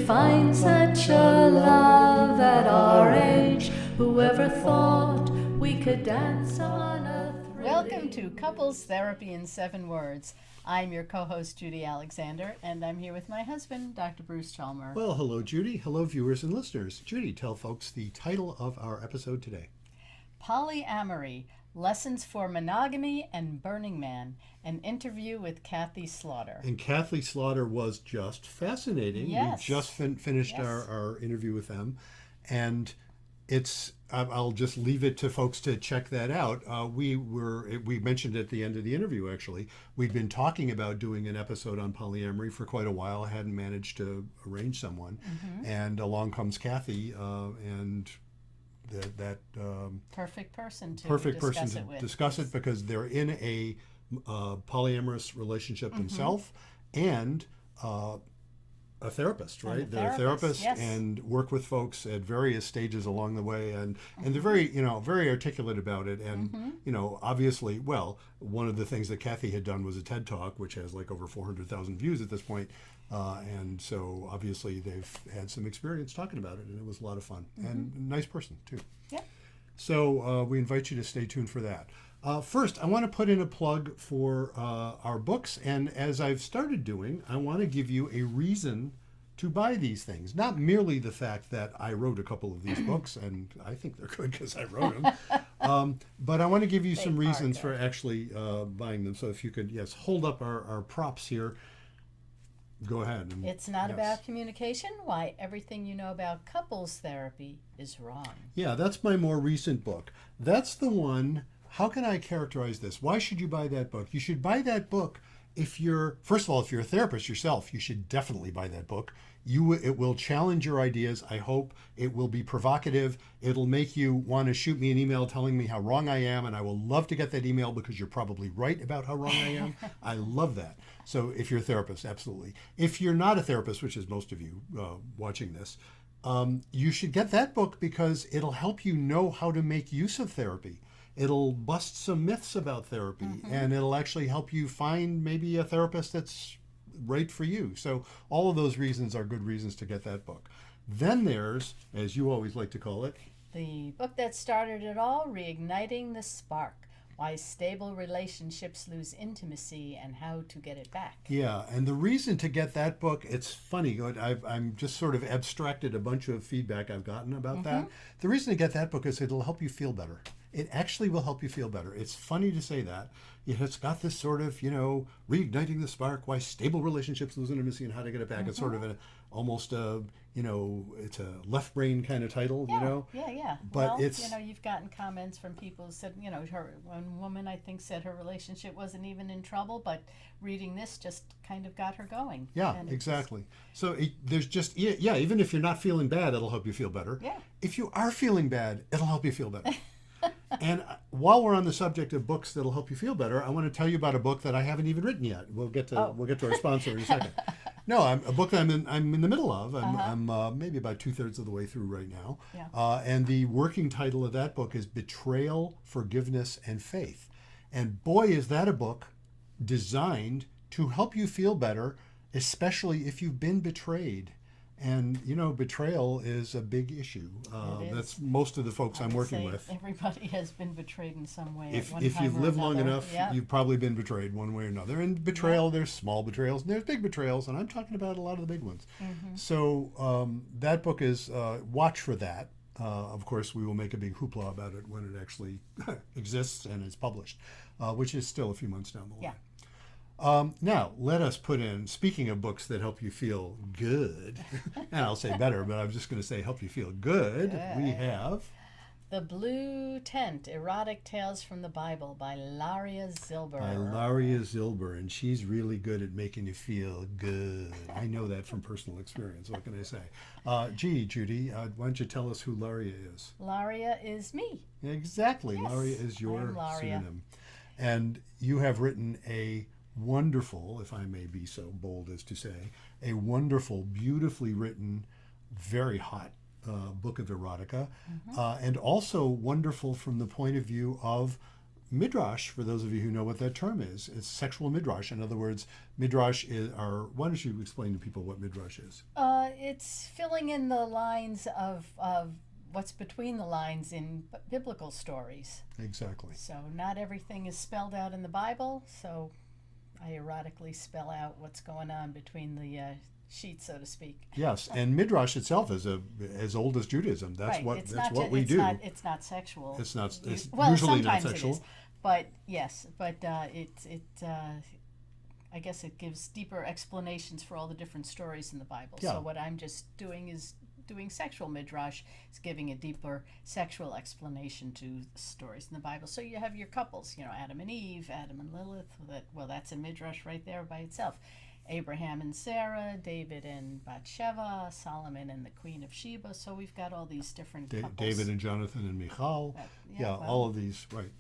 find such a love at our age. Whoever thought we could dance on a thrilling... Welcome to Couples Therapy in 7 Words. I'm your co-host, Judy Alexander, and I'm here with my husband, Dr. Bruce Chalmer. Well, hello, Judy. Hello, viewers and listeners. Judy, tell folks the title of our episode today. Polyamory, Lessons for Monogamy and Burning Man, an interview with Kathy Slaughter. And Kathy Slaughter was just fascinating. Yes. We just finished Yes. our interview with them. And I'll just leave it to folks to check that out. We mentioned at the end of the interview, actually, we'd been talking about doing an episode on polyamory for quite a while. I hadn't managed to arrange someone. Mm-hmm. And along comes Kathy, and that perfect person to discuss it because they're in a polyamorous relationship themselves and a therapist, right? They're a therapist, yes. And work with folks at various stages along the way, and they're very articulate about it. And obviously, well, one of the things that Kathy had done was a TED Talk, which has like over 400,000 views at this point. And so obviously they've had some experience talking about it, and it was a lot of fun and a nice person too. Yeah. So we invite you to stay tuned for that. First, I want to put in a plug for our books, and as I've started doing, I want to give you a reason to buy these things. Not merely the fact that I wrote a couple of these books, and I think they're good because I wrote them, but I want to give you some reasons for actually buying them. So if you could, yes, hold up our props here. Go ahead. It's not about communication. Why everything you know about couples therapy is wrong. Yeah, that's my more recent book. That's the one. How can I characterize this? Why should you buy that book? You should buy that book if you're, first of all, if you're a therapist yourself, you should definitely buy that book. It will challenge your ideas, I hope. It will be provocative. It'll make you want to shoot me an email telling me how wrong I am, and I will love to get that email because you're probably right about how wrong I am. I love that. So if you're a therapist, absolutely. If you're not a therapist, which is most of you watching this, you should get that book because it'll help you know how to make use of therapy. It'll bust some myths about therapy, and it'll actually help you find maybe a therapist that's right for you. So all of those reasons are good reasons to get that book. Then there's, as you always like to call it, the book that started it all, Reigniting the Spark. Why stable relationships lose intimacy and how to get it back. Yeah, and the reason to get that book, it's funny, I'm just sort of abstracted a bunch of feedback I've gotten about that. The reason to get that book is it'll help you feel better. It actually will help you feel better. It's funny to say that. It's got this sort of, reigniting the spark, why stable relationships lose intimacy and how to get it back. It's sort of almost a, it's a left brain kind of title, Yeah. But well, it's... you've gotten comments from people who said, one woman I think said her relationship wasn't even in trouble, but reading this just kind of got her going. Yeah, exactly. So there's just, even if you're not feeling bad, it'll help you feel better. Yeah. If you are feeling bad, it'll help you feel better. And while we're on the subject of books that'll help you feel better, I want to tell you about a book that I haven't even written yet. We'll get to our sponsor in a second. No, a book that I'm in the middle of. I'm maybe about 2/3 of the way through right now. Yeah. And the working title of that book is Betrayal, Forgiveness, and Faith. And boy, is that a book designed to help you feel better, especially if you've been betrayed. And, betrayal is a big issue. That's most of the folks I'm working with. Everybody has been betrayed in some way. If you've lived long enough, you've probably been betrayed one way or another. And betrayal, there's small betrayals and there's big betrayals, and I'm talking about a lot of the big ones. So that book is, watch for that. Of course, we will make a big hoopla about it when it actually exists and is published, which is still a few months down the line. Yeah. Now, let us put in, speaking of books that help you feel good, and I'll say better, but I'm just going to say help you feel good, we have... The Blue Tent, Erotic Tales from the Bible by Laria Zilber. By Laria Zilber, and she's really good at making you feel good. I know that from personal experience, what can I say? Judy, why don't you tell us who Laria is? Laria is me. Exactly, Yes, Laria is your Laria. pseudonym. And you have written a wonderful, if I may be so bold as to say, a wonderful, beautifully written, very hot book of erotica, and also wonderful from the point of view of midrash, for those of you who know what that term is, it's sexual midrash. In other words, midrash is, or why don't you explain to people what midrash is? It's filling in the lines of what's between the lines in biblical stories. Exactly. So not everything is spelled out in the Bible. So I erotically spell out what's going on between the sheets, so to speak. Yes, and midrash itself is as old as Judaism. That's Right. what It's that's not. what we It's do. not. It's not sexual. It's not. It's Well, usually not sometimes it sexual. is, but yes. But I guess it gives deeper explanations for all the different stories in the Bible. Yeah. So what I'm just doing is doing sexual midrash, is giving a deeper sexual explanation to stories in the Bible. So you have your couples, Adam and Eve, Adam and Lilith. That's a midrash right there by itself. Abraham and Sarah, David and Bathsheba, Solomon and the Queen of Sheba. So we've got all these different couples. David and Jonathan and Michal. All of these, right?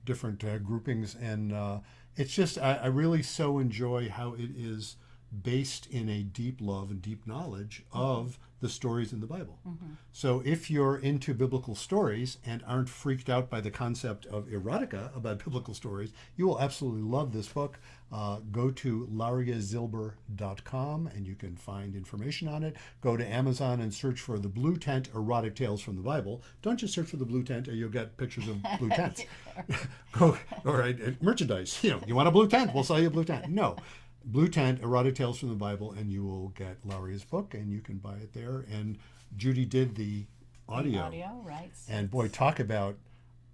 Different groupings, and it's just I really so enjoy how it is based in a deep love and deep knowledge of the stories in the Bible. So if you're into biblical stories and aren't freaked out by the concept of erotica about biblical stories, you will absolutely love this book. Go to lariazilber.com and you can find information on it. Go to Amazon and search for The Blue Tent Erotic Tales from the Bible. Don't just search for the blue tent or you'll get pictures of blue tents. Go, all right, merchandise. You want a blue tent? We'll sell you a blue tent. No. Blue Tent, Erotic Tales from the Bible, and you will get Laria's book, and you can buy it there. And Judy did the audio. The audio, right. And boy, talk about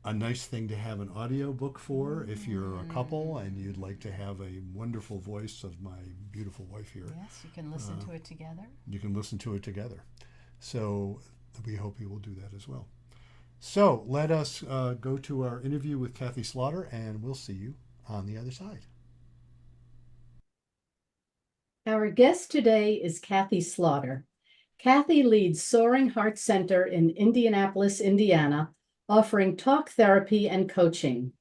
a nice thing to have an audio book for if you're a couple and you'd like to have a wonderful voice of my beautiful wife here. Yes, you can listen to it together. You can listen to it together. So we hope you will do that as well. So let us go to our interview with Kathy Slaughter, and we'll see you on the other side. Our guest today is Kathy Slaughter. Kathy leads Soaring Heart Center in Indianapolis, Indiana, offering talk therapy and coaching.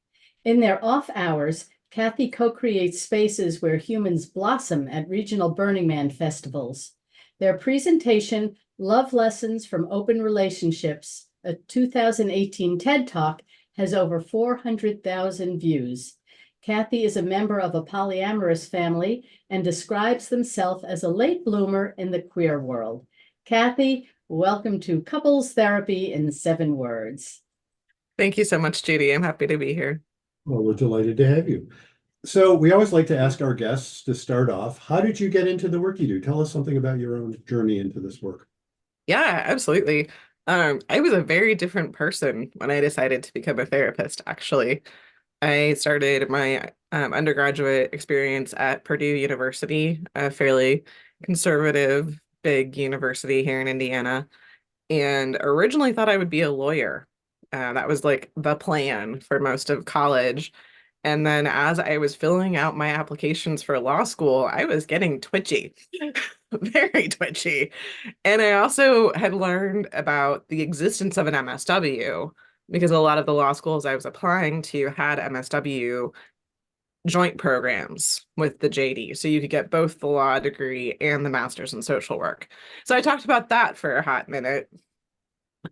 In their off hours, Kathy co-creates spaces where humans blossom at regional Burning Man festivals. Their presentation, Love Lessons from Open Relationships, a 2018 TED Talk, has over 400,000 views. Kathy is a member of a polyamorous family and describes themselves as a late bloomer in the queer world. Kathy, welcome to Couples Therapy in 7 Words. Thank you so much, Judy. I'm happy to be here. Well, we're delighted to have you. So we always like to ask our guests to start off, how did you get into the work you do? Tell us something about your own journey into this work. Yeah, absolutely. I was a very different person when I decided to become a therapist, actually. I started my undergraduate experience at Purdue University, a fairly conservative, big university here in Indiana, and originally thought I would be a lawyer. That was like the plan for most of college. And then as I was filling out my applications for law school, I was getting twitchy, very twitchy. And I also had learned about the existence of an MSW because a lot of the law schools I was applying to had MSW joint programs with the JD. So you could get both the law degree and the master's in social work. So I talked about that for a hot minute.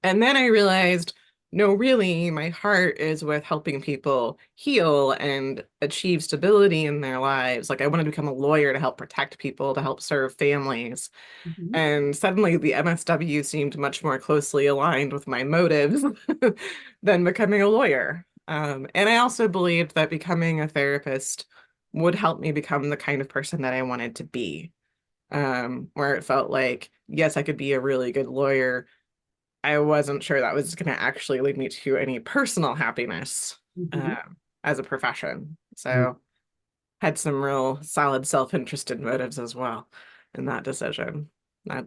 And then I realized, no, really, my heart is with helping people heal and achieve stability in their lives. Like I wanted to become a lawyer to help protect people, to help serve families. And suddenly the MSW seemed much more closely aligned with my motives than becoming a lawyer. And I also believed that becoming a therapist would help me become the kind of person that I wanted to be, where it felt like, yes, I could be a really good lawyer. I wasn't sure that was going to actually lead me to any personal happiness as a profession. So had some real solid self-interested motives as well in that decision.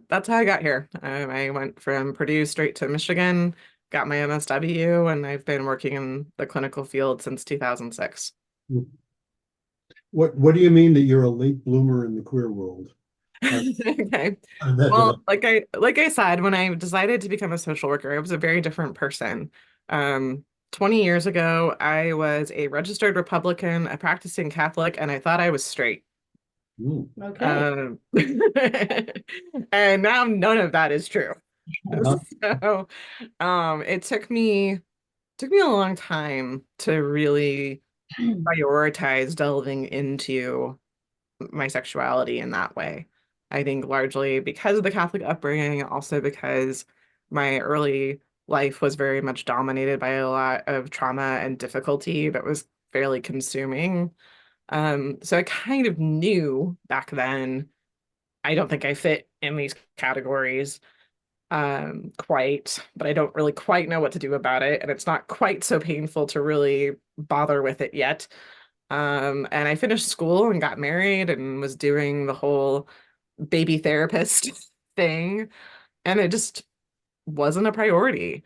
That's how I got here. I went from Purdue straight to Michigan, got my MSW, and I've been working in the clinical field since 2006. What do you mean that you're a late bloomer in the queer world? Okay. Well, like I said, when I decided to become a social worker, I was a very different person. 20 years ago, I was a registered Republican, a practicing Catholic, and I thought I was straight. Okay. And now none of that is true. So, it took me took me a long time to really prioritize delving into my sexuality in that way. I think largely because of the Catholic upbringing, also because my early life was very much dominated by a lot of trauma and difficulty that was fairly consuming. So I kind of knew back then, I don't think I fit in these categories quite, but I don't really quite know what to do about it. And it's not quite so painful to really bother with it yet. And I finished school and got married and was doing the whole baby therapist thing. And it just wasn't a priority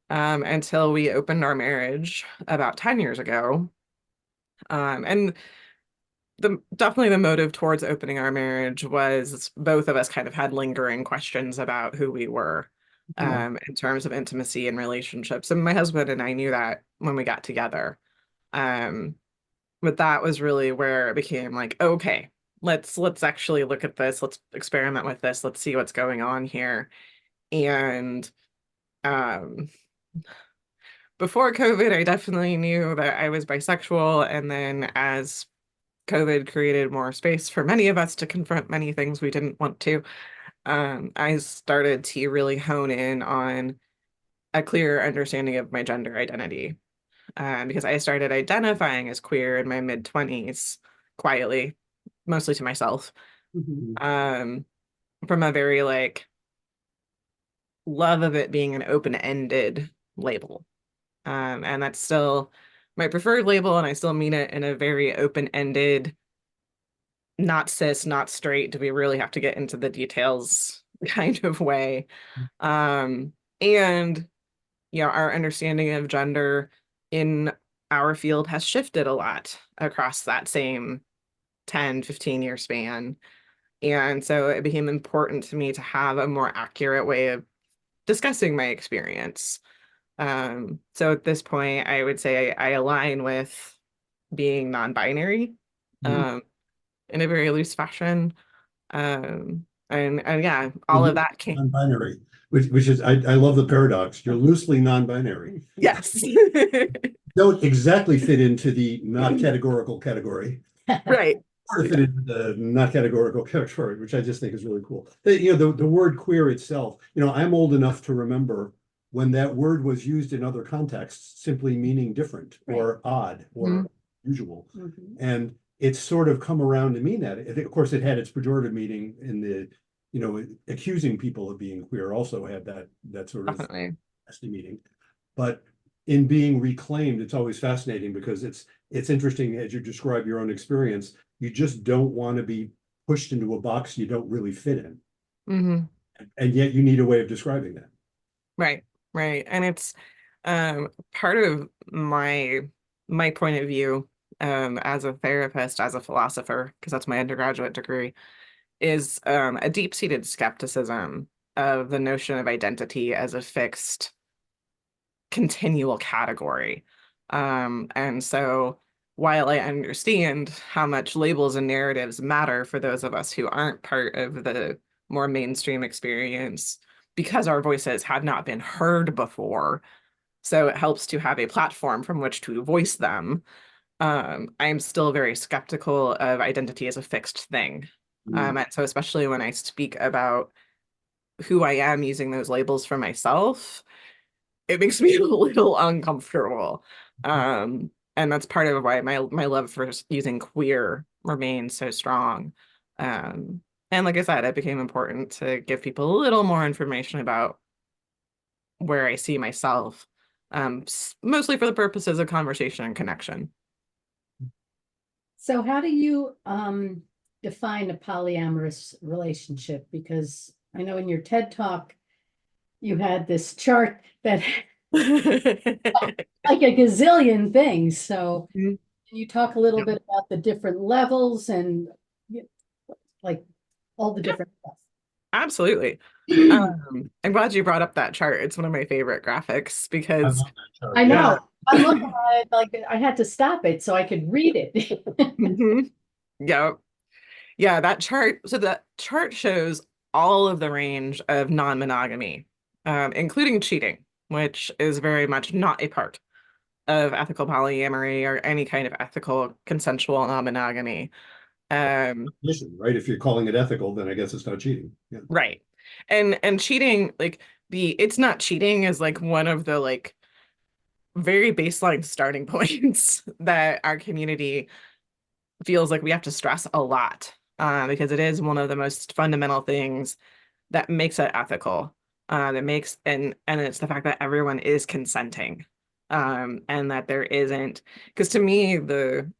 until we opened our marriage about 10 years ago. And definitely the motive towards opening our marriage was both of us kind of had lingering questions about who we were in terms of intimacy and relationships. And my husband and I knew that when we got together. Um, but that was really where it became like, okay, let's actually look at this. Let's experiment with this. Let's see what's going on here. And um, before COVID, I definitely knew that I was bisexual. And then as COVID created more space for many of us to confront many things we didn't want to, I started to really hone in on a clear understanding of my gender identity. Because I started identifying as queer in my mid-20s quietly, mostly to myself, Mhm. um, from a very like love of it being an open-ended label. And that's still my preferred label, and I still mean it in a very open-ended, not cis, not straight. Do we really have to get into the details kind of way? Um, and our understanding of gender in our field has shifted a lot across that same 10-15 year span. And so it became important to me to have a more accurate way of discussing my experience. So at this point, I would say I align with being non-binary Mhm. um, in a very loose fashion. And yeah, all of that came. Non-binary, which is I love the paradox. You're loosely non-binary. Yes. Don't exactly fit into the not categorical category. Right. Sort of fit into the not categorical category, which I just think is really cool. The word queer itself, I'm old enough to remember when that word was used in other contexts, simply meaning different or odd or usual. Mhm. And it's sort of come around to mean that. Of course, it had its pejorative meaning in the, accusing people of being queer also had that sort of Definitely. nasty meaning. But in being reclaimed, it's always fascinating because it's interesting as you describe your own experience. You just don't want to be pushed into a box you don't really fit in. Hmm. And yet you need a way of describing that. Right. Right. And it's part of my point of view as a therapist, as a philosopher, because that's my undergraduate degree, is a deep-seated skepticism of the notion of identity as a fixed continual category. And so while I understand how much labels and narratives matter for those of us who aren't part of the more mainstream experience, because our voices have not been heard before, so it helps to have a platform from which to voice them. I'm still very skeptical of identity as a fixed thing. And so especially when I speak about who I am using those labels for myself, it makes me a little uncomfortable. And that's part of why my love for using queer remains so strong. Um, and like I said, it became important to give people a little more information about where I see myself, mostly for the purposes of conversation and connection. So how do you define a polyamorous relationship? Because I know in your TED talk, you had this chart that like a gazillion things. So can you talk a little bit about the different levels and like all the different stuff? Absolutely. I'm glad you brought up that chart. It's one of my favorite graphics I because love that chart. I Yeah. know. I'm looking at it like I had to stop it so I could read it. Mhm. Yeah. Yeah, that chart. So that chart shows all of the range of non-monogamy, including cheating, which is very much not a part. of ethical polyamory or any kind of ethical consensual non-monogamy. Listen, right? If you're calling it ethical, then I guess it's not cheating. Yeah. Right. And cheating, like it's not cheating is like one of the like very baseline starting points that our community feels like we have to stress a lot, because it is one of the most fundamental things that makes it ethical. That makes and it's the fact that everyone is consenting, and that there isn't, because to me the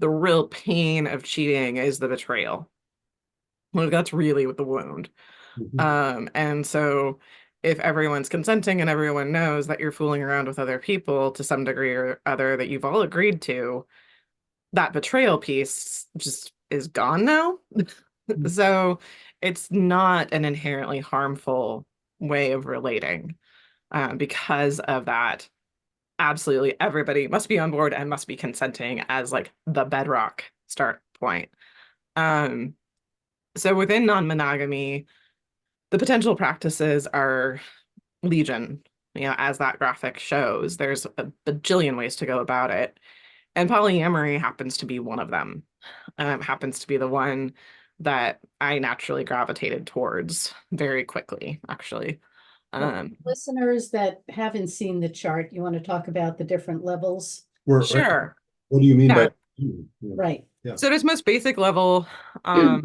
real pain of cheating is the betrayal. Like that's really what the wound. Mhm. And so if everyone's consenting and everyone knows that you're fooling around with other people to some degree or other that you've all agreed to, that betrayal piece just is gone now. So it's not an inherently harmful way of relating, because of that. Absolutely, everybody must be on board and must be consenting as like the bedrock start point. Um, so within non-monogamy, the potential practices are legion. As that graphic shows, there's a bajillion ways to go about it. And polyamory happens to be one of them. Happens to be the one that I naturally gravitated towards very quickly, actually. Well, Um, listeners that haven't seen the chart, you want to talk about the different levels? sure. What do you mean Yeah. by? Yeah. Right. Yeah. So at its most basic level, I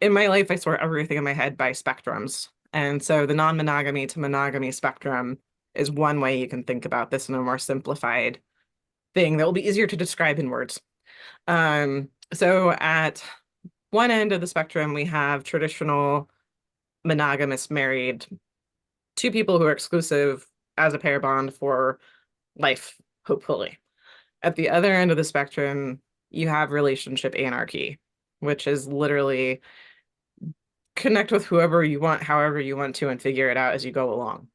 in my life I sort everything in my head by spectrums. And so the non-monogamy to monogamy spectrum is one way you can think about this in a more simplified thing that will be easier to describe in words. So at one end of the spectrum, we have traditional monogamous married, two people who are exclusive as a pair bond for life, hopefully. At the other end of the spectrum, you have relationship anarchy, which is literally connect with whoever you want, however you want to, and figure it out as you go along.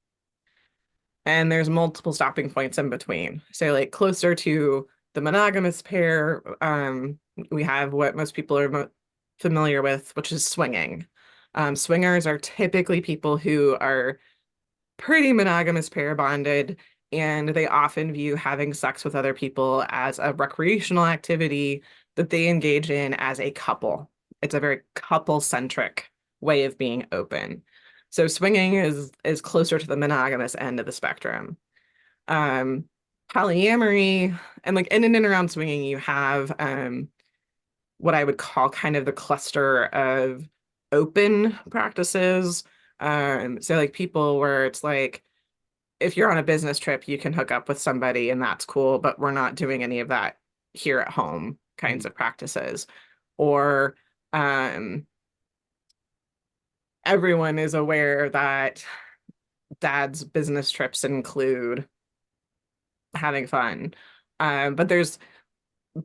And there's multiple stopping points in between. So like closer to the monogamous pair, we have what most people are familiar with, which is swinging. Swingers are typically people who are pretty monogamous pair bonded, and they often view having sex with other people as a recreational activity that they engage in as a couple. It's a very couple-centric way of being open. So swinging is closer to the monogamous end of the spectrum. Um, Polyamory, and like in and around swinging, you have what I would call kind of the cluster of open practices. So like people where it's like, if you're on a business trip, you can hook up with somebody and that's cool, but we're not doing any of that here at home kinds of practices. Or everyone is aware that dad's business trips include having fun. But there's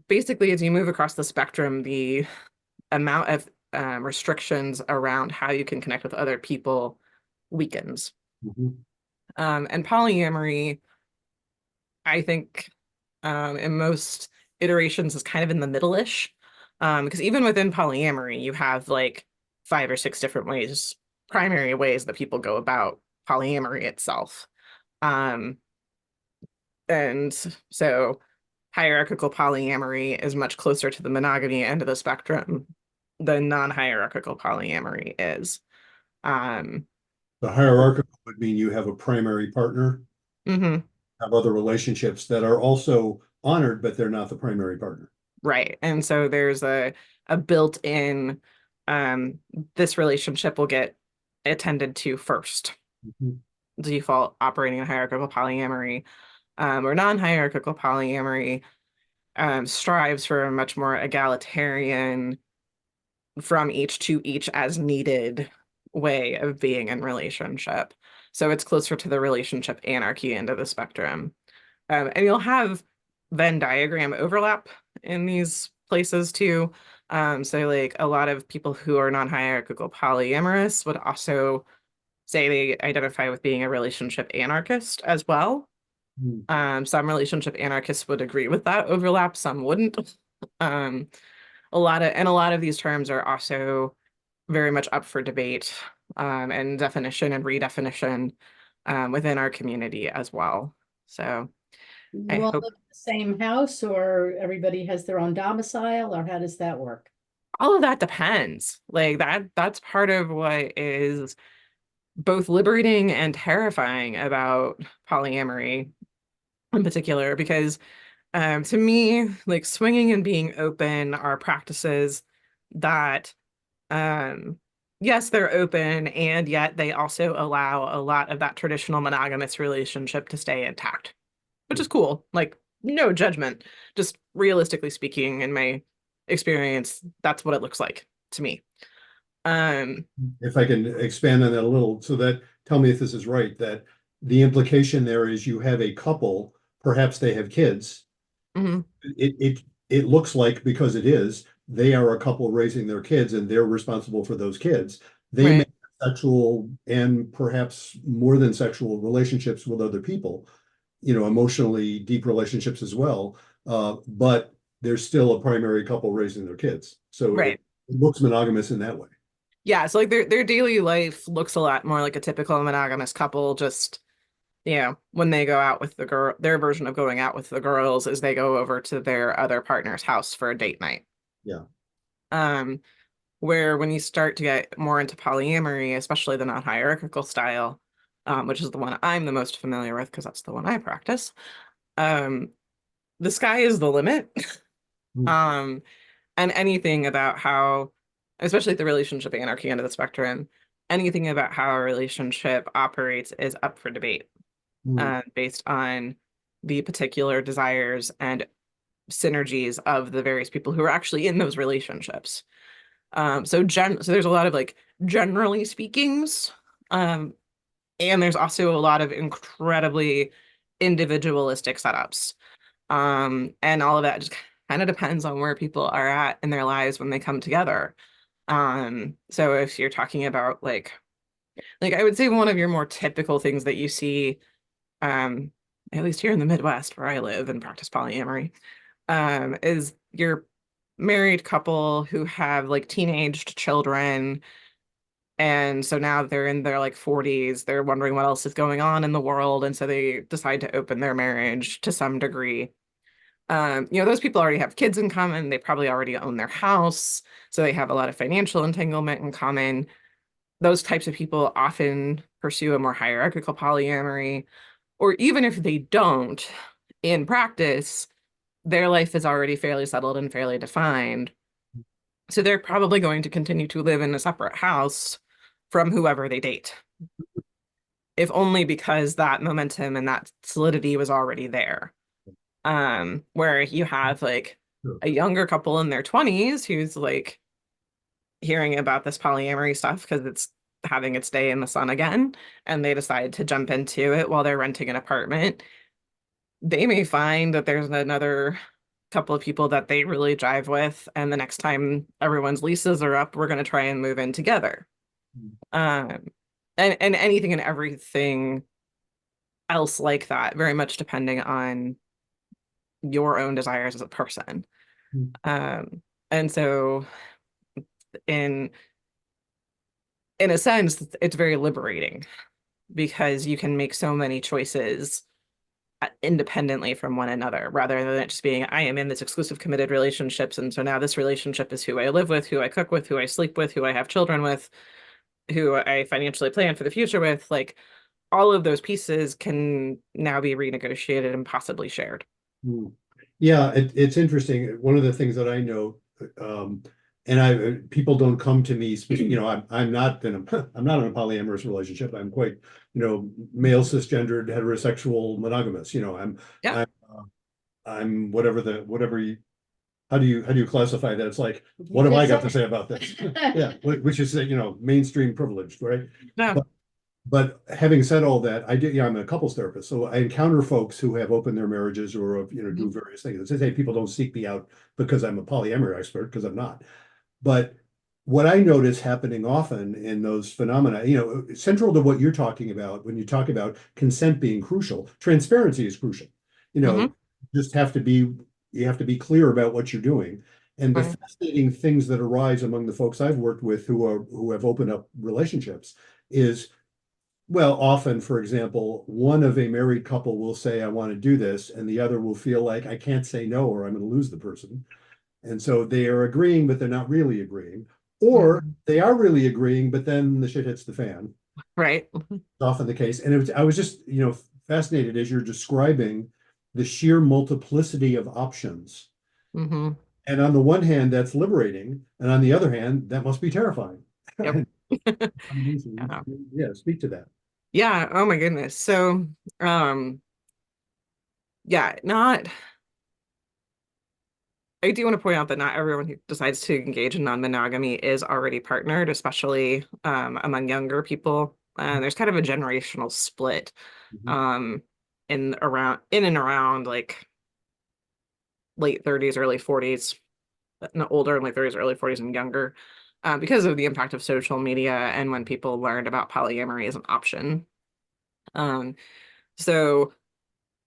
basically, as you move across the spectrum, the amount of restrictions around how you can connect with other people weakens. Mhm. And polyamory, I think, in most iterations is kind of in the middle-ish. Because even within polyamory, you have like 5 or 6 different ways, primary ways that people go about polyamory itself. Um, and so hierarchical polyamory is much closer to the monogamy end of the spectrum than non-hierarchical polyamory is. Um, The hierarchical would mean you have a primary partner, mhm. have other relationships that are also honored, but they're not the primary partner. Right. And so there's a built-in, um, this relationship will get attended to first. Mhm. Default operating in hierarchical polyamory, or non-hierarchical polyamory, strives for a much more egalitarian, from each to each as needed way of being in relationship. So it's closer to the relationship anarchy end of the spectrum. And you'll have Venn diagram overlap in these places too. So like a lot of people who are non-hierarchical polyamorous would also say they identify with being a relationship anarchist as well. Mhm. Some relationship anarchists would agree with that overlap, some wouldn't. Um, a lot of these terms are also very much up for debate, and definition and redefinition, within our community as well. So You I all hope live in the same house, or everybody has their own domicile, or how does that work? all of that depends. Like that's part of what is both liberating and terrifying about polyamory in particular, because to me, like swinging and being open are practices that, um, yes, they're open, and yet they also allow a lot of that traditional monogamous relationship to stay intact, which is cool. Like, no judgment, just realistically speaking, in my experience, that's what it looks like to me. Um, If I can expand on that a little, so that, tell me if this is right, that the implication there is you have a couple, perhaps they have kids. mhm, It looks like, because it is, they are a couple raising their kids and they're responsible for those kids. They may right, have sexual and perhaps more than sexual relationships with other people, emotionally deep relationships as well. But there's still a primary couple raising their kids. So it right. looks monogamous in that way. Yeah, so like their daily life looks a lot more like a typical monogamous couple, just when they go out with the girl, their version of going out with the girls is they go over to their other partner's house for a date night. Yeah. Um, where when you start to get more into polyamory, especially the non-hierarchical style, which is the one I'm the most familiar with because that's the one I practice, um, the sky is the limit. Mm. Um, and anything about how, especially at the relationship anarchy end of the spectrum, anything about how a relationship operates is up for debate, Mm. based on the particular desires and synergies of the various people who are actually in those relationships. So there's a lot of like generally speakings, um, and there's also a lot of incredibly individualistic setups. And all of that just kind of depends on where people are at in their lives when they come together. So if you're talking about like I would say one of your more typical things that you see, um, at least here in the Midwest where I live and practice polyamory, is your married couple who have like teenaged children. And so now they're in their like 40s, they're wondering what else is going on in the world. And so they decide to open their marriage to some degree. Those people already have kids in common. They probably already own their house. So they have a lot of financial entanglement in common. Those types of people often pursue a more hierarchical polyamory, or even if they don't, in practice, their life is already fairly settled and fairly defined. So they're probably going to continue to live in a separate house from whoever they date, if only because that momentum and that solidity was already there. Where you have like Sure. a younger couple in their 20s who's like hearing about this polyamory stuff because it's having its day in the sun again, and they decide to jump into it while they're renting an apartment. They may find that there's another couple of people that they really drive with, and the next time everyone's leases are up, we're going to try and move in together. Um, and anything and everything else like that, very much depending on your own desires as a person. Mm. Um, and so in in a sense, it's very liberating because you can make so many choices independently from one another rather than it just being, I am in this exclusive committed relationships. And so now this relationship is who I live with, who I cook with, who I sleep with, who I have children with, who I financially plan for the future with. Like all of those pieces can now be renegotiated and possibly shared. Mm. Yeah, it's interesting. One of the things that I know, um, and people don't come to me, I'm not in a I'm not in a polyamorous relationship. I'm quite, male cisgendered heterosexual monogamous. Yeah. I'm I'm whatever you how do you classify that? It's like, what have I got to say about this? Yeah, which is mainstream privileged, right? No. But having said all that, I'm a couples therapist, so I encounter folks who have opened their marriages or do various things. They say people don't seek me out because I'm a polyamory expert, because I'm not. But what I notice happening often in those phenomena, central to what you're talking about when you talk about consent being crucial, transparency is crucial. You Hmm. know, just have to be you have to be clear about what you're doing. And the Right. fascinating things that arise among the folks I've worked with who have opened up relationships is Well, often, for example, one of a married couple will say, I want to do this, and the other will feel like I can't say no or I'm going to lose the person. And so they are agreeing, but they're not really agreeing. Or Mhm. they are really agreeing, but then the shit hits the fan. Right. It's often the case. And I was just, fascinated as you're describing the sheer multiplicity of options. Hmm. And on the one hand, that's liberating. And on the other hand, that must be terrifying. Yep. Combination. Yeah. Yeah, speak to that. Yeah. Oh my goodness. So, um, yeah, not, I do want to point out that not everyone who decides to engage in non-monogamy is already partnered, especially among younger people. There's kind of a generational split Mhm. um, in and around like late 30s, early 40s, not older in like 30s, early 40s, and younger, because of the impact of social media and when people learned about polyamory as an option. Um, so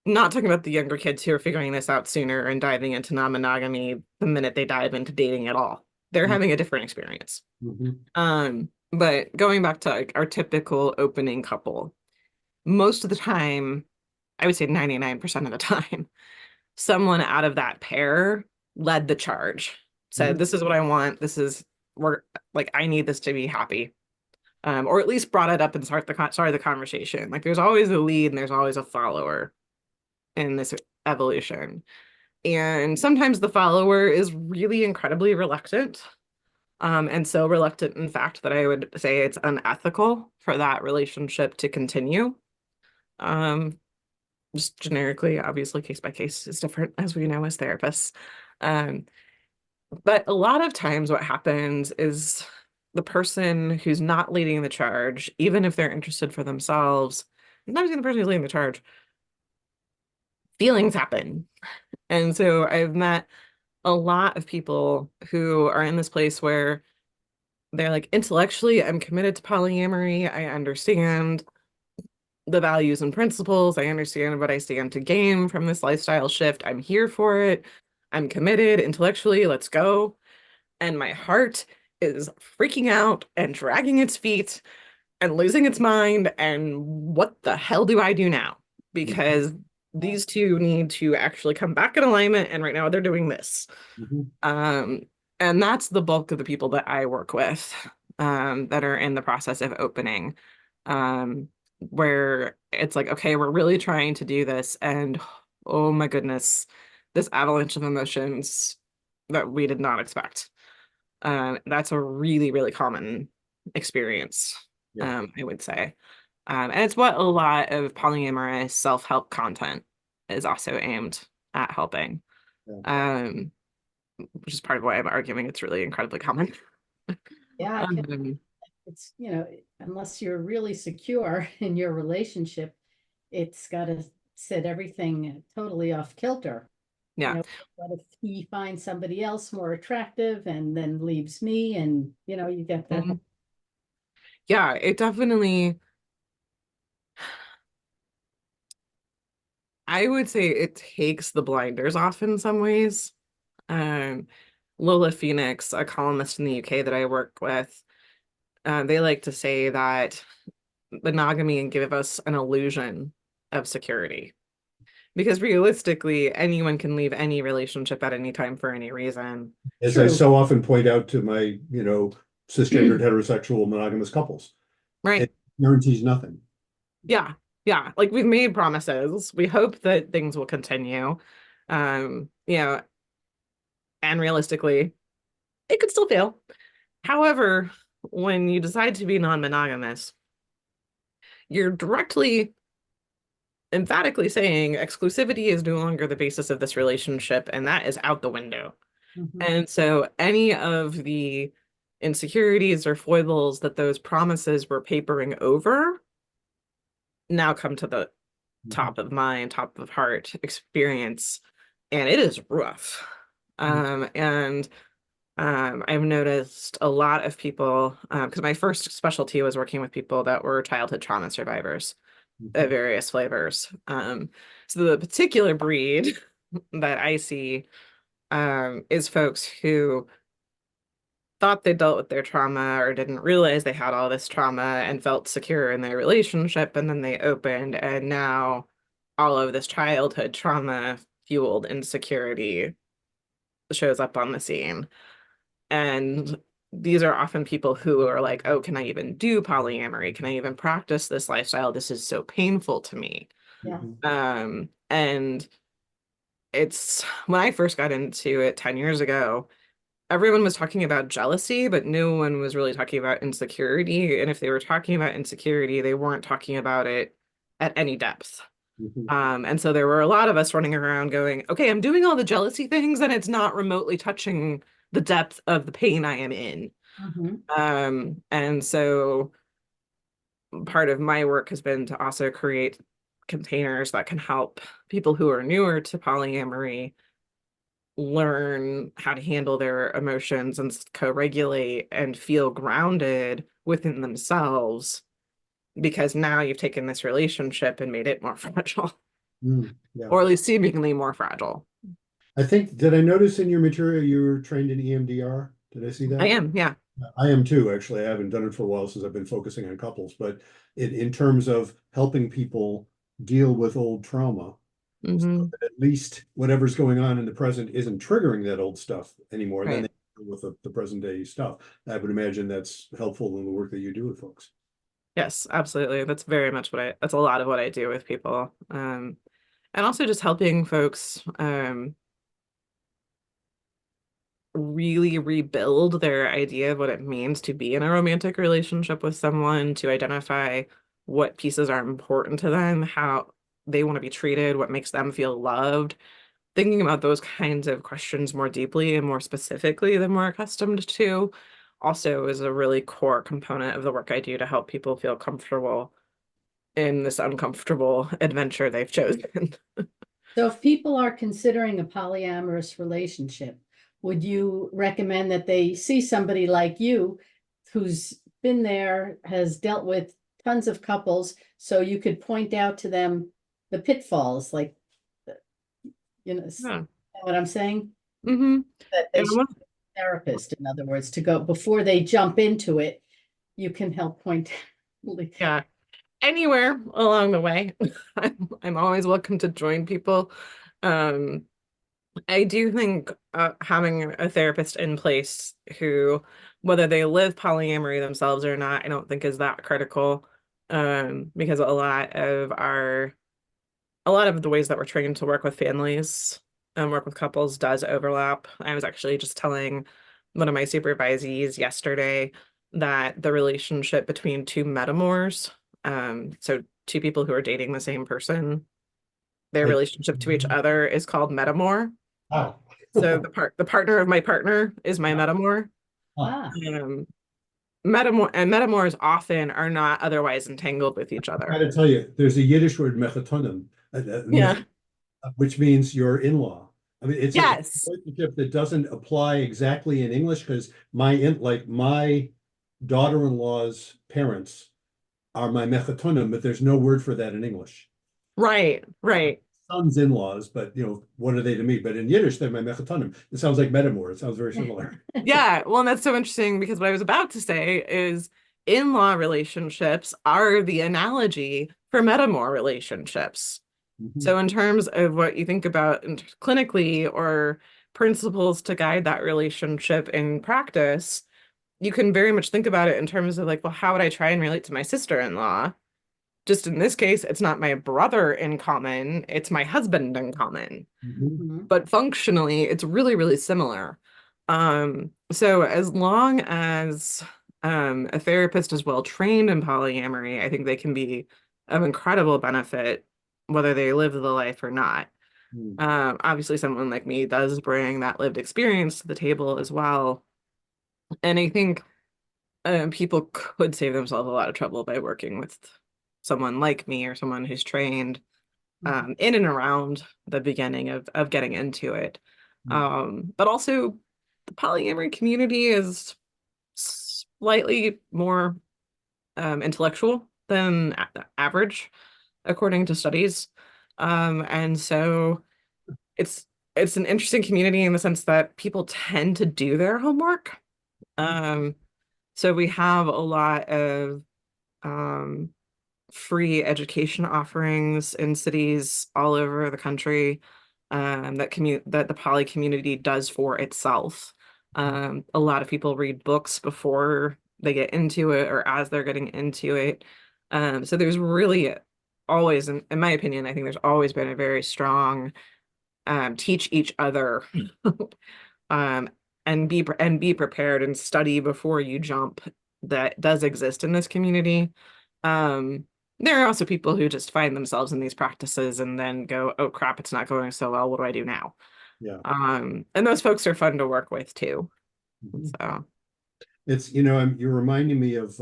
not talking about the younger kids who are figuring this out sooner and diving into non-monogamy the minute they dive into dating at all. They're having a different experience. Mhm. But going back to like our typical opening couple, most of the time, I would say 99% of the time, someone out of that pair led the charge, said, Mhm. this is what I want. We're like, I need this to be happy. Or at least brought it up and started the conversation. Like there's always a lead and there's always a follower in this evolution. And sometimes the follower is really incredibly reluctant. And so reluctant, in fact, that I would say it's unethical for that relationship to continue. Um, just generically, obviously, case by case is different, as we know as therapists. Um, but a lot of times, what happens is the person who's not leading the charge, even if they're interested for themselves, sometimes the person who's leading the charge, feelings happen. And so I've met a lot of people who are in this place where they're like, intellectually, I'm committed to polyamory. I understand the values and principles. I understand what I stand to gain from this lifestyle shift. I'm here for it. I'm committed intellectually. Let's go. And my heart is freaking out and dragging its feet and losing its mind. And what the hell do I do now? Because these two need to actually come back in alignment. And right now they're doing this. Mhm. Um, and that's the bulk of the people that I work with that are in the process of opening, where it's like, okay, we're really trying to do this. And oh my goodness, this avalanche of emotions that we did not expect. That's a really, really common experience, Yeah. I would say. And it's what a lot of polyamorous self-help content is also aimed at helping. Yeah. Um, which is part of why I'm arguing it's really incredibly common. Yeah, I can, Um, it's, unless you're really secure in your relationship, it's got to set everything totally off kilter. You yeah. know, what if he finds somebody else more attractive and then leaves me? And, you get the, Mhm. Yeah, it definitely, I would say it takes the blinders off in some ways. Um, Lola Phoenix, a columnist in the UK that I work with, they like to say that monogamy can give us an illusion of security. Because realistically, anyone can leave any relationship at any time for any reason. As I true. so often point out to my, cisgendered heterosexual monogamous couples, Right. it guarantees nothing. Yeah. Yeah. Like we've made promises. We hope that things will continue. You know, and realistically, it could still fail. However, when you decide to be non-monogamous, you're directly, emphatically saying exclusivity is no longer the basis of this relationship, and that is out the window. Mhm. And so any of the insecurities or foibles that those promises were papering over now come to the Mhm. top of mind, top of heart experience, and it is rough. And I've noticed a lot of people, because my first specialty was working with people that were childhood trauma survivors of Mhm. various flavors. So the particular breed that I see is folks who thought they dealt with their trauma or didn't realize they had all this trauma and felt secure in their relationship, and then they opened, and now all of this childhood trauma fueled insecurity shows up on the scene. And these are often people who are like, oh, can I even do polyamory? Can I even practice this lifestyle? This is so painful to me. Yeah. And it's when I first got into it 10 years ago, everyone was talking about jealousy, but no one was really talking about insecurity. And if they were talking about insecurity, they weren't talking about it at any depth. And so there were a lot of us running around going, okay, I'm doing all the jealousy things and it's not remotely touching the depth of the pain I am in. And so part of my work has been to also create containers that can help people who are newer to polyamory learn how to handle their emotions and co-regulate and feel grounded within themselves, because now you've taken this relationship and made it more fragile, Yeah. or at least seemingly more fragile. I think, did I notice in your material you were trained in EMDR? Did I see that? I am, yeah. I am too, actually. I haven't done it for a while since I've been focusing on couples, but in terms of helping people deal with old trauma, so Mm-hmm. that at least whatever's going on in the present isn't triggering that old stuff anymore. Then Right. they deal with the present day stuff. I would imagine that's helpful in the work that you do with folks. Yes, absolutely. That's very much that's a lot of what I do with people. And also just helping folks really rebuild their idea of what it means to be in a romantic relationship with someone, to identify what pieces are important to them, how they want to be treated, what makes them feel loved. Thinking about those kinds of questions more deeply and more specifically than we're accustomed to also is a really core component of the work I do to help people feel comfortable in this uncomfortable adventure they've chosen. So if people are considering a polyamorous relationship, would you recommend that they see somebody like you who's been there, has dealt with tons of couples, so you could point out to them the pitfalls, like, Yeah. what I'm saying? Mm-hmm. That they should be a therapist, in other words, to go before they jump into it, you can help point. Yeah. Anywhere along the way. I'm always welcome to join people. Um, I do think having a therapist in place who, whether they live polyamory themselves or not, I don't think is that critical. Because a lot of the ways that we're trained to work with families and work with couples does overlap. I was actually just telling one of my supervisees yesterday that the relationship between two metamors, so two people who are dating the same person, their Like, relationship to each other is called metamor. wow. So the partner of my partner is my metamor. Ah, Um, metamors often are not otherwise entangled with each I other. gotta tell you, there's a Yiddish word, mechatonim, Yeah. which means your in-law. I mean, it's a Yes. relationship that doesn't apply exactly in English because my daughter-in-law's parents are my mechatonim, but there's no word for that in English. Right. Right. Sons in-laws, but what are they to me? But in Yiddish, they're my mechatonim. It sounds like metamor. It sounds very similar. Yeah, well, and that's so interesting because what I was about to say is in-law relationships are the analogy for metamor relationships. So in terms of what you think about clinically or principles to guide that relationship in practice, you can very much think about it in terms of like, well, how would I try and relate to my sister-in-law? Just in this case, it's not my brother in common, it's my husband in common. But functionally, it's really, really similar. So as long as a therapist is well trained in polyamory, I think they can be of incredible benefit, whether they live the life or not. Obviously, someone like me does bring that lived experience to the table as well. And I think people could save themselves a lot of trouble by working with someone like me or someone who's trained in and around the beginning of getting into it. But also the polyamory community is slightly more intellectual than average, according to studies. And so it's an interesting community in the sense that people tend to do their homework. So we have a lot of um, free education offerings in cities all over the country, that the poly community does for itself. A lot of people read books before they get into it or as they're getting into it. So there's really always, in my opinion, I think there's always been a very strong teach each other um, and be prepared and study before you jump that does exist in this community. Um, there are also people who just find themselves in these practices and then go, oh crap, it's not going so well. What do I do now? Yeah. And those folks are fun to work with too. Mhm. So It's, you're reminding me of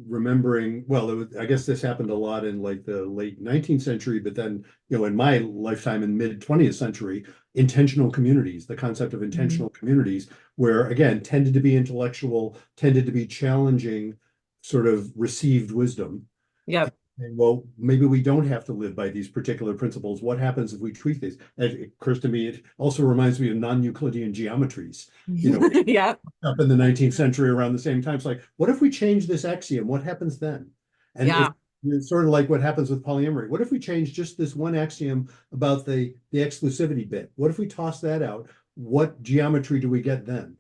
remembering, well, I guess this happened a lot in like the late 19th century, but then, in my lifetime in mid 20th century, intentional communities, the concept of intentional communities, where again, tended to be intellectual, tended to be challenging, sort of received wisdom. yep. And, well, maybe we don't have to live by these particular principles. What happens if we tweak these? And it occurs to me, it also reminds me of non-Euclidean geometries. Yep. Up in the 19th century around the same time. It's like, what if we change this axiom? What happens then? And Yeah. it's sort of like what happens with polyamory. What if we change just this one axiom about the exclusivity bit? What if we toss that out? What geometry do we get then? And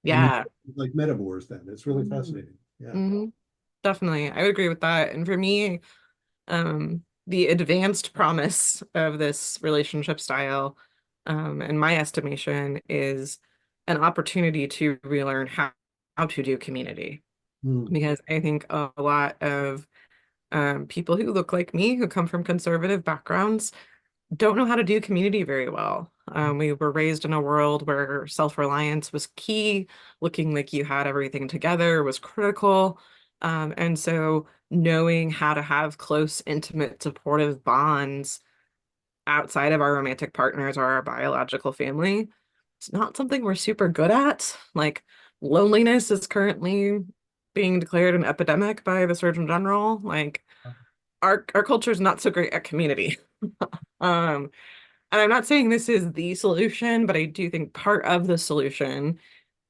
you Yeah. like metaphors then. It's really fascinating. Yeah. hmm Definitely. I would agree with that. And for me, the advanced promise of this relationship style, in my estimation, is an opportunity to relearn how to do community. Mm. Because I think a lot of people who look like me, who come from conservative backgrounds, don't know how to do community very well. We were raised in a world where self-reliance was key, looking like you had everything together was critical. And so knowing how to have close, intimate, supportive bonds outside of our romantic partners or our biological family, it's not something we're super good at. Like loneliness is currently being declared an epidemic by the Surgeon General. Like our culture is not so great at community. Um, and I'm not saying this is the solution, but I do think part of the solution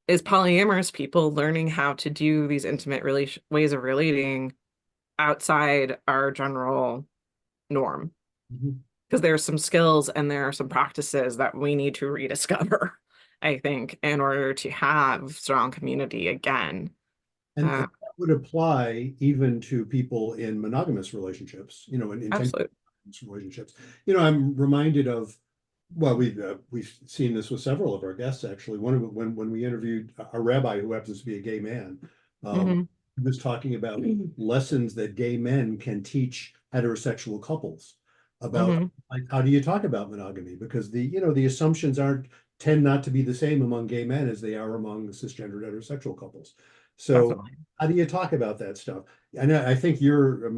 is polyamorous people learning how to do these intimate relation ways of relating outside our general norm. Mhm. Because there are some skills and there are some practices that we need to rediscover, I think, in order to have strong community again. And Uh, that would apply even to people in monogamous relationships, in intentional Absolutely. relationships. I'm reminded of, well, we've seen this with several of our guests actually. One of it, when we interviewed a rabbi who happens to be a gay man, um, hmm he was talking about lessons that gay men can teach heterosexual couples about, hmm like, how do you talk about monogamy? Because the assumptions aren't tend not to be the same among gay men as they are among cisgendered heterosexual couples. So Definitely. how do you talk about that stuff? And I think your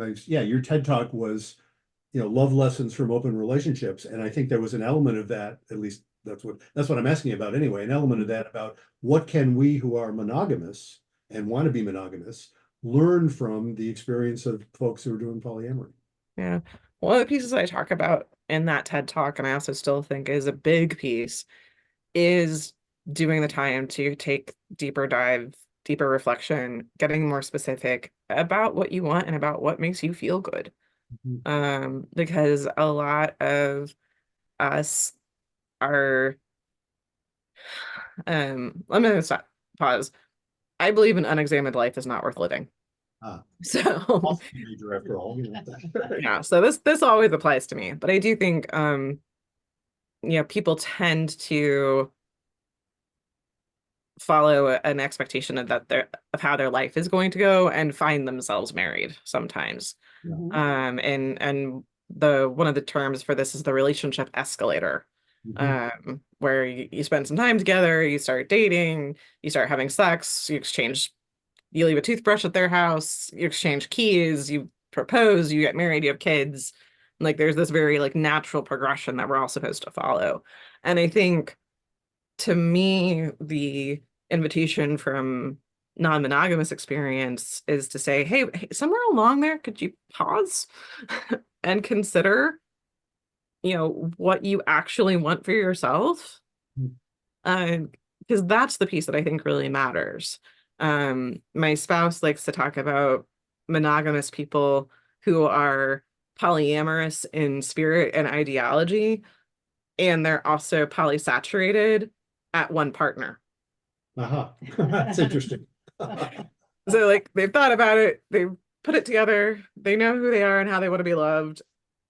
TED Talk was, love lessons from open relationships. And I think there was an element of that, at least that's what I'm asking about anyway, an element of that about what can we who are monogamous and want to be monogamous learn from the experience of folks who are doing polyamory. Yeah. One of the pieces I talk about in that TED Talk, and I also still think is a big piece, is doing the time to take deeper dive, deeper reflection, getting more specific about what you want and about what makes you feel good. Mhm. Because a lot of us are, I'm gonna stop, pause. I believe an unexamined life is not worth living. Ah, So, also a major after all. yeah, so this always applies to me, but I do think, people tend to follow an expectation of of how their life is going to go and find themselves married sometimes. Yeah. And the one of the terms for this is the relationship escalator, Mhm. where you spend some time together, you start dating, you start having sex, you leave a toothbrush at their house, you exchange keys, you propose, you get married, you have kids. Like there's this very like natural progression that we're all supposed to follow. And I think to me, the invitation from non-monogamous experience is to say, hey, somewhere along there, could you pause and consider, what you actually want for yourself? because that's the piece that I think really matters. My spouse likes to talk about monogamous people who are polyamorous in spirit and ideology, and they're also polysaturated at one partner. Aha. That's interesting. So like they've thought about it, they've put it together, they know who they are and how they want to be loved,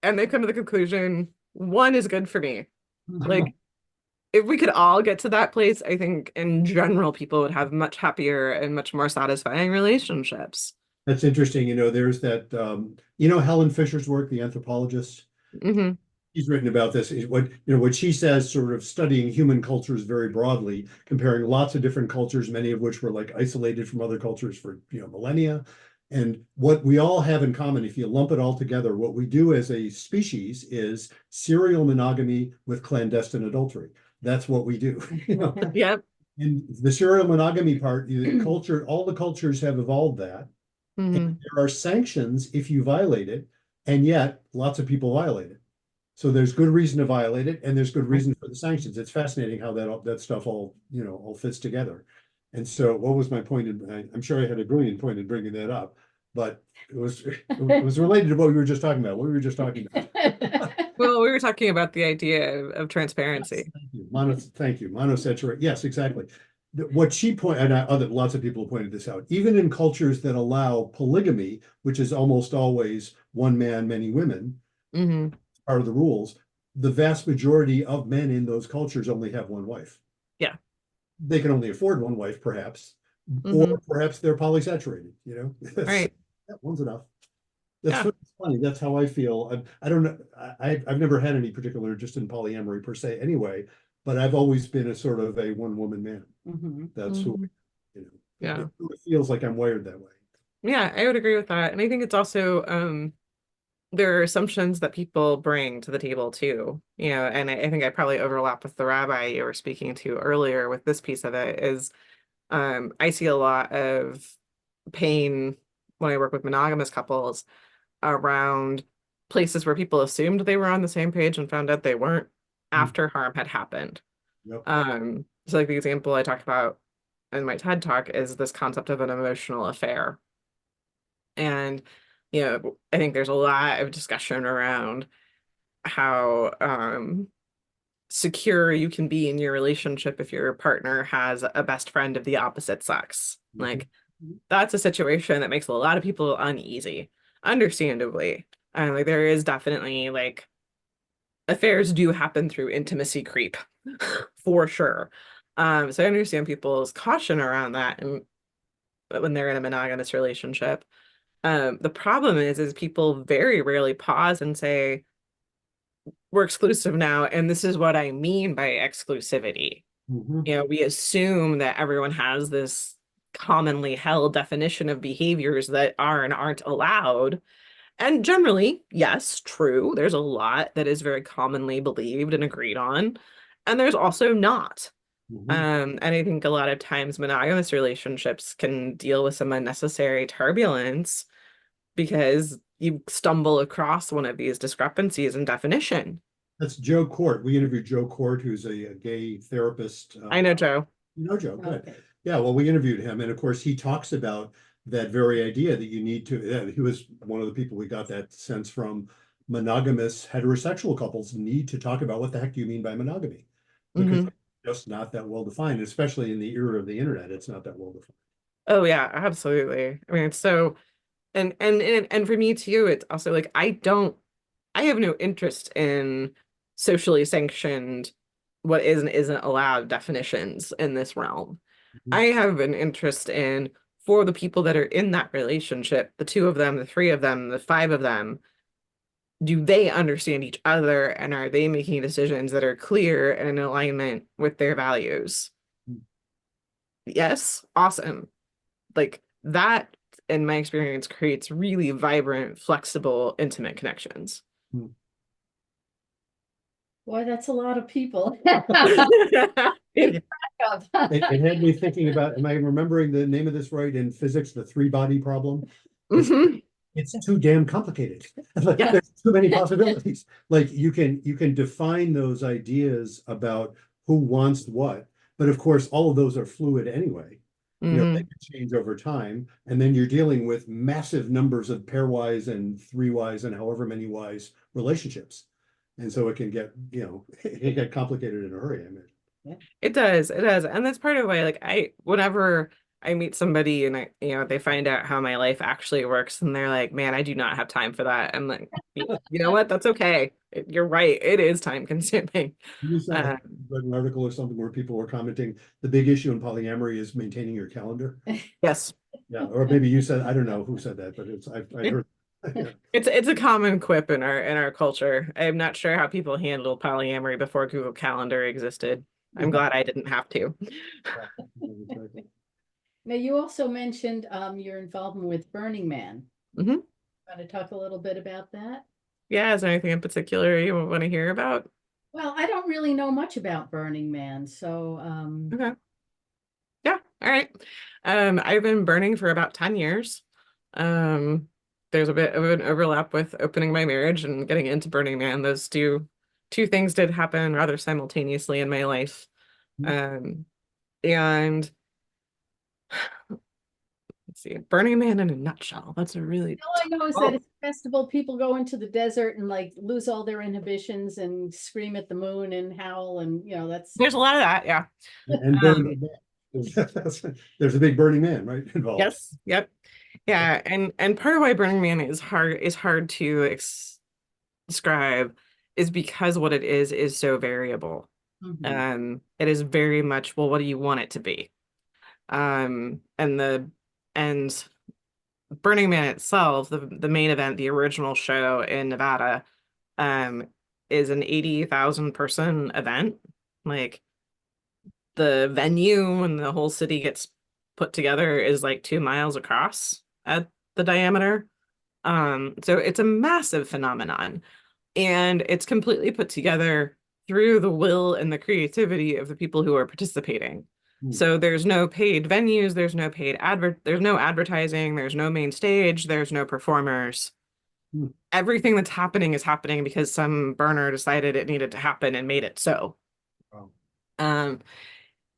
and they come to the conclusion, one is good for me. Like if we could all get to that place, I think in general people would have much happier and much more satisfying relationships. That's interesting. There's that, Helen Fisher's work, the anthropologist. Hmm. She's written about this. What she says, sort of studying human cultures very broadly, comparing lots of different cultures, many of which were like isolated from other cultures for millennia. And what we all have in common, if you lump it all together, what we do as a species is serial monogamy with clandestine adultery. That's what we do. Yep. And the serial monogamy part, the culture, all the cultures have evolved that. Hmm. And there are sanctions if you violate it, and yet lots of people violate it. So there's good reason to violate it, and there's good reason for the sanctions. It's fascinating how that stuff all fits together. And so, what was my point? I'm sure I had a brilliant point in bringing that up, but it was related to what we were just talking about. What we were just talking about. Well, we were talking about the idea of transparency. Yes, thank you. Monosaturate. Yes, exactly. What she pointed, and lots of people have pointed this out, even in cultures that allow polygamy, which is almost always one man, many women, Hmm. part of the rules, the vast majority of men in those cultures only have one wife. Yeah. They can only afford one wife, perhaps, Hmm. or perhaps they're polysaturated, Right. Yeah, one's enough. That's Yeah. funny. That's how I feel. I don't know. I've never had any particular interest in polyamory per se anyway, but I've always been a sort of a one-woman man. Mhm. That's who, Mhm. Yeah. it feels like I'm wired that way. Yeah, I would agree with that. And I think it's also there are assumptions that people bring to the table too. And I think I probably overlap with the rabbi you were speaking to earlier with this piece of it is I see a lot of pain when I work with monogamous couples around places where people assumed they were on the same page and found out they weren't Mm. after harm had happened. Yep. So like the example I talked about in my TED talk is this concept of an emotional affair. And, I think there's a lot of discussion around how secure you can be in your relationship if your partner has a best friend of the opposite sex. Mhm. Like, that's a situation that makes a lot of people uneasy, understandably. Like, there is definitely, like, affairs do happen through intimacy creep, for sure. So I understand people's caution around that and when they're in a monogamous relationship. The problem is people very rarely pause and say, we're exclusive now, and this is what I mean by exclusivity. Mhm. We assume that everyone has this commonly held definition of behaviors that are and aren't allowed. And generally, yes, true, there's a lot that is very commonly believed and agreed on. And there's also not. Mhm. And I think a lot of times monogamous relationships can deal with some unnecessary turbulence because you stumble across one of these discrepancies in definition. That's Joe Court. We interviewed Joe Court, who's a gay therapist. I know, Joe. Joe, good. Okay. Yeah, well, we interviewed him, and of course, he talks about that very idea that you need to. He was one of the people we got that sense from. Monogamous heterosexual couples need to talk about what the heck do you mean by monogamy, because Hmm. it's just not that well defined, especially in the era of the internet. It's not that well defined. Oh yeah, absolutely. I mean, it's so and for me too, it's also like I have no interest in socially sanctioned what is and isn't allowed definitions in this realm. Mhm. I have an interest in for the people that are in that relationship, the two of them, the three of them, the five of them, do they understand each other and are they making decisions that are clear and in alignment with their values? Yes, awesome. Like that, in my experience, creates really vibrant, flexible, intimate connections. Mhm. Boy, that's a lot of people. It- It had me thinking about, am I remembering the name of this right in physics, the three-body problem? It's Mhm. it's too damn complicated. Like, Yeah. there's too many possibilities. Like you can define those ideas about who wants what, But of course, all of those are fluid anyway. You know, they Mhm. can change over time. And then you're dealing with massive numbers of pairwise and three-wise and however many wise relationships. And so it can get, you know, it can get complicated in a hurry. I mean, It does, it does. And that's part of why, like, whenever I meet somebody and they find out how my life actually works and they're like, man, I do not have time for that. I'm like, you know what? That's okay. You're right. It is time consuming. you said, I Uh, read an article or something where people were commenting the big issue in polyamory is maintaining your calendar. yes. Yeah, or maybe you said, I don't know who said that, but I'd It, heard. Yeah. it's a common quip in our culture. I'm not sure how people handled polyamory before Google Calendar existed. I'm glad I didn't have to. Now, you also mentioned your involvement with Burning Man. Hmm. Want to talk a little bit about that? Yeah, is there anything in particular you want to hear about? Well, I don't really know much about Burning Man, so Okay. Yeah, all right. I've been burning for about 10 years. Um, there's a bit of an overlap with opening my marriage and getting into Burning Man. Those two things did happen rather simultaneously in my life. Um, and let's see, Burning Man in a nutshell. That's a really all I know is that oh, it's a festival. People go into the desert and like lose all their inhibitions and scream at the moon and howl, and that's there's a lot of that, yeah. And Um, burn. There's a big Burning Man, right, involved. yes, yep. Yeah, and part of why Burning Man is hard to describe is because what it is so variable. Mhm. It is very much, well, what do you want it to be? And and Burning Man itself, the main event, the original show in Nevada, um, is an 80,000 person event. Like the venue and the whole city gets put together is like 2 miles across at the diameter. So it's a massive phenomenon. And it's completely put together through the will and the creativity of the people who are participating. Hmm. So there's no paid venues, there's no advertising, there's no main stage, there's no performers. Hmm. Everything that's happening is happening because some burner decided it needed to happen and made it so. Wow. Um,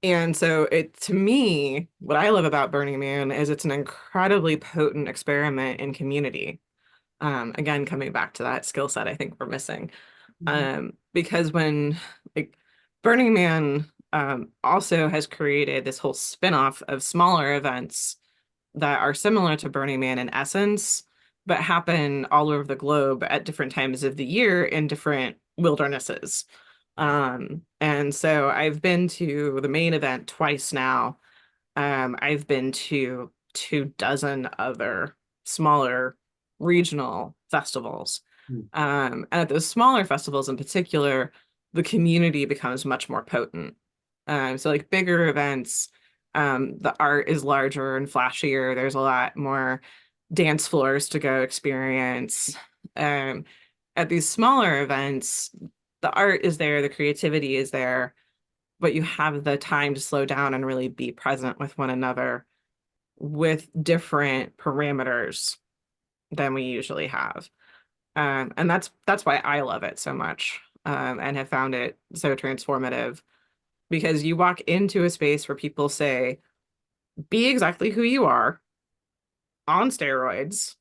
and so to me, what I love about Burning Man is it's an incredibly potent experiment in community. Again, coming back to that skill set I think we're missing. Mhm. Because when like Burning Man also has created this whole spin-off of smaller events that are similar to Burning Man in essence, but happen all over the globe at different times of the year in different wildernesses. And so I've been to the main event twice now. I've been to 2 dozen other smaller regional festivals. Hmm. And at those smaller festivals in particular, the community becomes much more potent. So like bigger events, the art is larger and flashier. There's a lot more dance floors to go experience. Um, at these smaller events, the art is there, the creativity is there, but you have the time to slow down and really be present with one another with different parameters than we usually have. And that's why I love it so much, and have found it so transformative because you walk into a space where people say, be exactly who you are on steroids,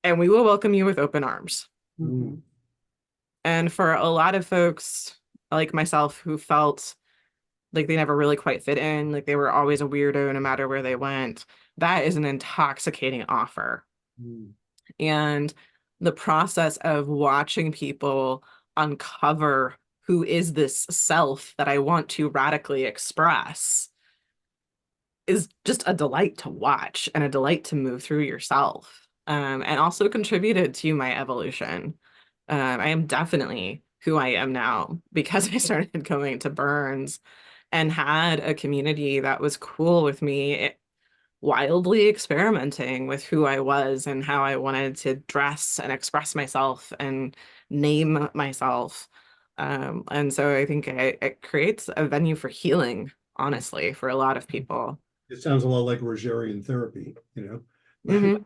and we will welcome you with open arms. Mhm. And for a lot of folks like myself who felt like they never really quite fit in, like they were always a weirdo no matter where they went, that is an intoxicating offer. Hmm. And the process of watching people uncover who is this self that I want to radically express is just a delight to watch and a delight to move through yourself. And also contributed to my evolution. I am definitely who I am now because I started going to Burns and had a community that was cool with me wildly experimenting with who I was and how I wanted to dress and express myself and name myself. And so I think it creates a venue for healing, honestly, for a lot of people. It sounds a lot like Rogerian therapy, Hmm.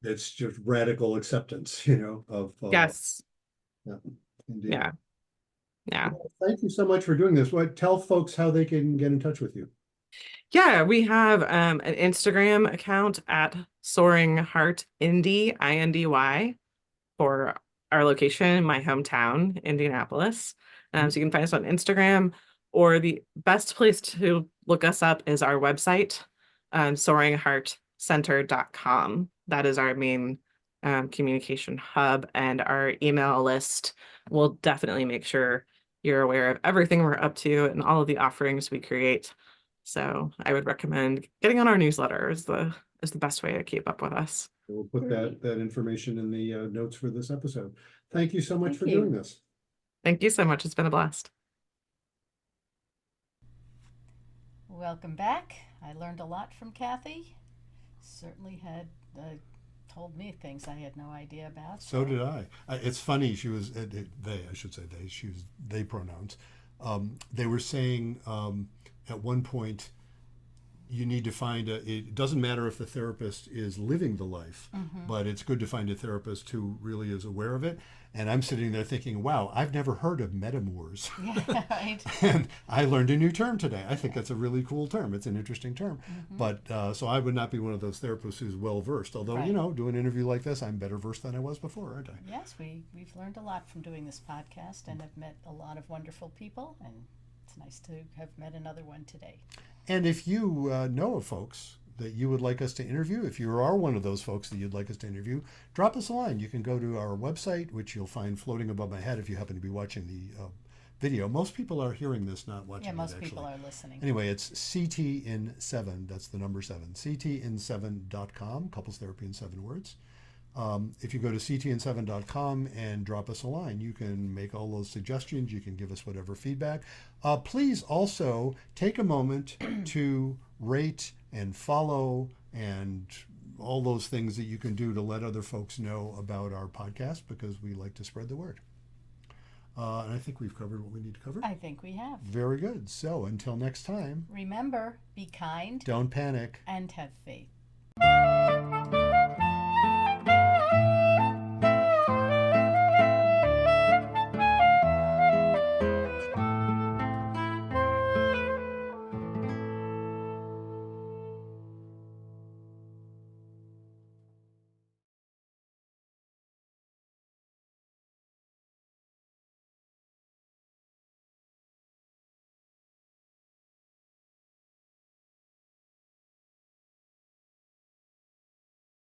it's just radical acceptance, of Yes. yeah, indeed. Yeah. Yeah. Well, thank you so much for doing this. Tell folks how they can get in touch with you. Yeah, we have an Instagram account at Soaring Heart Indy, INDY, for our location, my hometown, Indianapolis. So you can find us on Instagram, or the best place to look us up is our website, soaringheartcenter.com. That is our main communication hub, and our email list will definitely make sure you're aware of everything we're up to and all of the offerings we create. So I would recommend getting on our newsletter is the best way to keep up with us. We'll put that information in the notes for this episode. Thank you so much Thank for you. doing this. Thank you so much. It's been a blast. Welcome back. I learned a lot from Kathy. Certainly had told me things I had no idea about. So did I. It's funny. She was I should say they. She was they pronouns. They were saying at one point, you need to find it doesn't matter if the therapist is living the life, but it's good to find a therapist who really is aware of it. And I'm sitting there thinking, wow, I've never heard of metamours. Yeah, right. And I learned a new term today. I think that's a really cool term. It's an interesting term. But so I would not be one of those therapists who's well versed. Although, Right. you know, do an interview like this, I'm better versed than I was before, aren't I? Yes, we've learned a lot from doing this podcast and have met a lot of wonderful people, and it's nice to have met another one today. And if you know of folks that you would like us to interview, if you are one of those folks that you'd like us to interview, drop us a line. You can go to our website, which you'll find floating above my head if you happen to be watching the video. Most people are hearing this, not watching Yeah, it, most actually. people are listening. Anyway, it's CTIN7, that's the number 7, CTIN7.com, couples therapy in 7 words. If you go to ctn7.com and drop us a line, you can make all those suggestions. You can give us whatever feedback. Please also take a moment to rate and follow and all those things that you can do to let other folks know about our podcast, because we like to spread the word. And I think we've covered what we need to cover. I think we have. Very good. So until next time, Remember, be kind don't panic. and have faith.